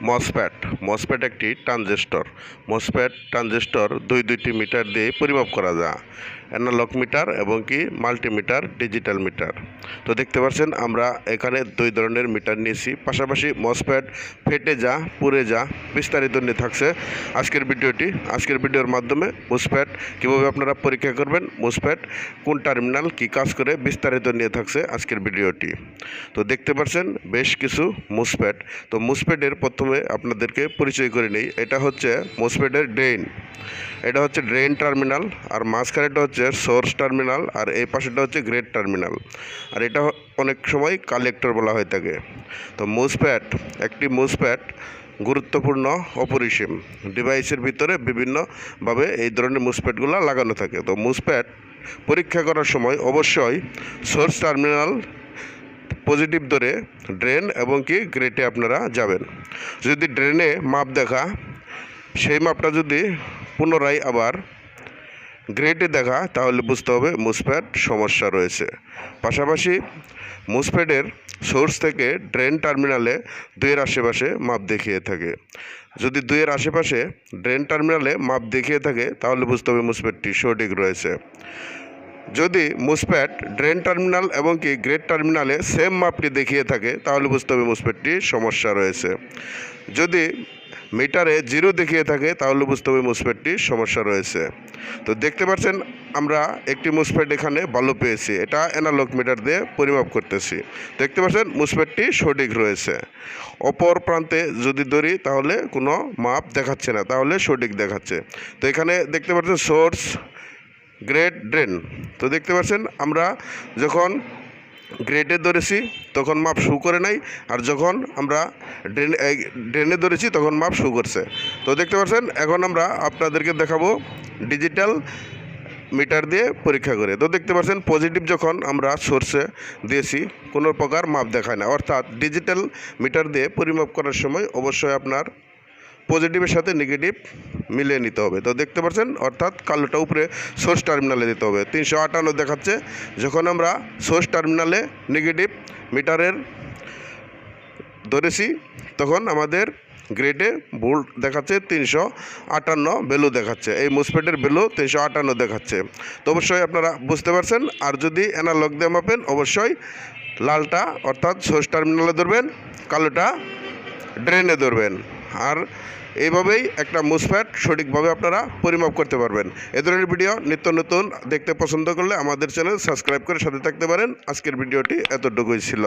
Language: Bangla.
মসফেট মসফেট একটি ট্রানজিস্টর। মসফেট ট্রানজিস্টর দুইটি মিটার দিয়ে পরিমাপ করা যায়, অ্যানালগ মিটার এবং কি মাল্টিমিটার, ডিজিটাল মিটার। তো দেখতে পাচ্ছেন আমরা এখানে দুই ধরনের মিটার নিয়েছি, পাশাপাশি মসফেট ফেটে যা পুড়ে যা বিস্তারিত নিয়ে থাকছে আজকের ভিডিওর মাধ্যমে মসফেট কীভাবে আপনারা পরীক্ষা করবেন, মসফেট কোন টার্মিনাল কী কাজ করে বিস্তারিত নিয়ে থাকছে আজকের ভিডিওটি। তো দেখতে পাচ্ছেন বেশ কিছু মসফেট। তো মসফেটের প্রথমে আপনাদেরকে পরিচয় করে নেই। এটা হচ্ছে মসফেটের ড্রেন, এটা হচ্ছে ড্রেন টার্মিনাল, আর মাঝখানেটা হচ্ছে সোর্স টার্মিনাল, আর এই পাশেটা হচ্ছে গ্রেড টার্মিনাল, আর এটা অনেক সময় কালেক্টর বলা হয়ে থাকে। তো একটি মসফেট গুরুত্বপূর্ণ অপরিসীম ডিভাইসের ভিতরে বিভিন্নভাবে এই ধরনের মসফেটগুলো লাগানো থাকে। তো মসফেট পরীক্ষা করার সময় অবশ্যই সোর্স টার্মিনাল পজিটিভ ধরে ড্রেন এবং কি গ্রেটে আপনারা যাবেন। যদি ড্রেনে মাপ দেখা সেই মাপটা যদি পুনরায় আবার গ্রেটে দেখা তাহলে বুঝতে হবে মসফেট সমস্যা রয়েছে। পাশাপাশি মসফেটের সোর্স থেকে ড্রেন টার্মিনালে 2-এর আশেপাশে মাপ দেখিয়ে থাকে। যদি 2-এর আশেপাশে ড্রেন টার্মিনালে মাপ দেখিয়ে থাকে তাহলে বুঝতে হবে মসফেটটি সঠিক রয়েছে। যদি মসফেট ড্রেন টার্মিনাল এবং কি গ্রেড টার্মিনালে সেম মাপটি দেখিয়ে থাকে তাহলে বুঝতে হবে মসফেটটি সমস্যা রয়েছে। যদি মিটারে 0 দেখিয়ে থাকে তাহলে বুঝতে হবে মসফেটটি সমস্যা রয়েছে। তো দেখতে পাচ্ছেন আমরা একটি মসফেট এখানে ভালো পেয়েছি, এটা অ্যানালগ মিটার দিয়ে পরিমাপ করতেছি। দেখতে পাচ্ছেন মসফেটটি সঠিক রয়েছে। অপর প্রান্তে যদি ধরি তাহলে কোনো মাপ দেখাচ্ছে না, তাহলে সঠিক দেখাচ্ছে। তো এখানে দেখতে পাচ্ছেন সোর্স, গ্রেড, ড্রেন। তো দেখতে পাচ্ছেন আমরা যখন গ্রেডে ধরেছি তখন মাপ শো করে নাই, আর যখন আমরা ড্রেনে ধরেছি তখন মাপ শো করছে। তো দেখতে পাচ্ছেন এখন আমরা আপনাদেরকে দেখাবো ডিজিটাল মিটার দিয়ে পরীক্ষা করে। তো দেখতে পাচ্ছেন পজিটিভ যখন আমরা সোর্সে দিয়েছি কোনো প্রকার মাপ দেখায় না, অর্থাৎ ডিজিটাল মিটার দিয়ে পরিমাপ করার সময় অবশ্যই আপনার পজিটিভের সাথে নেগেটিভ মিলিয়ে নিতে হবে। তো দেখতে পাচ্ছেন অর্থাৎ কালোটা উপরে সোর্স টার্মিনালে দিতে হবে। 358 দেখাচ্ছে। যখন আমরা সোর্স টার্মিনালে নেগেটিভ মিটারের ধরেছি তখন আমাদের গ্রেডে ভোল্ট দেখাচ্ছে 358 ভ্যালু দেখাচ্ছে। এই মসফেটের ভ্যালু 358 দেখাচ্ছে। তো অবশ্যই আপনারা বুঝতে পারছেন। আর যদি অ্যানালগ দিয়ে মাপেন অবশ্যই লালটা অর্থাৎ সোর্স টার্মিনালে ধরবেন, কালোটা ড্রেনে ধরবেন। আর এইভাবেই একটা মসফেট সঠিকভাবে আপনারা পরিমাপ করতে পারবেন। এ ধরনের ভিডিও নিত্য নতুন দেখতে পছন্দ করলে আমাদের চ্যানেল সাবস্ক্রাইব করে সাথে থাকতে পারেন। আজকের ভিডিওটি এতটুকুই ছিল।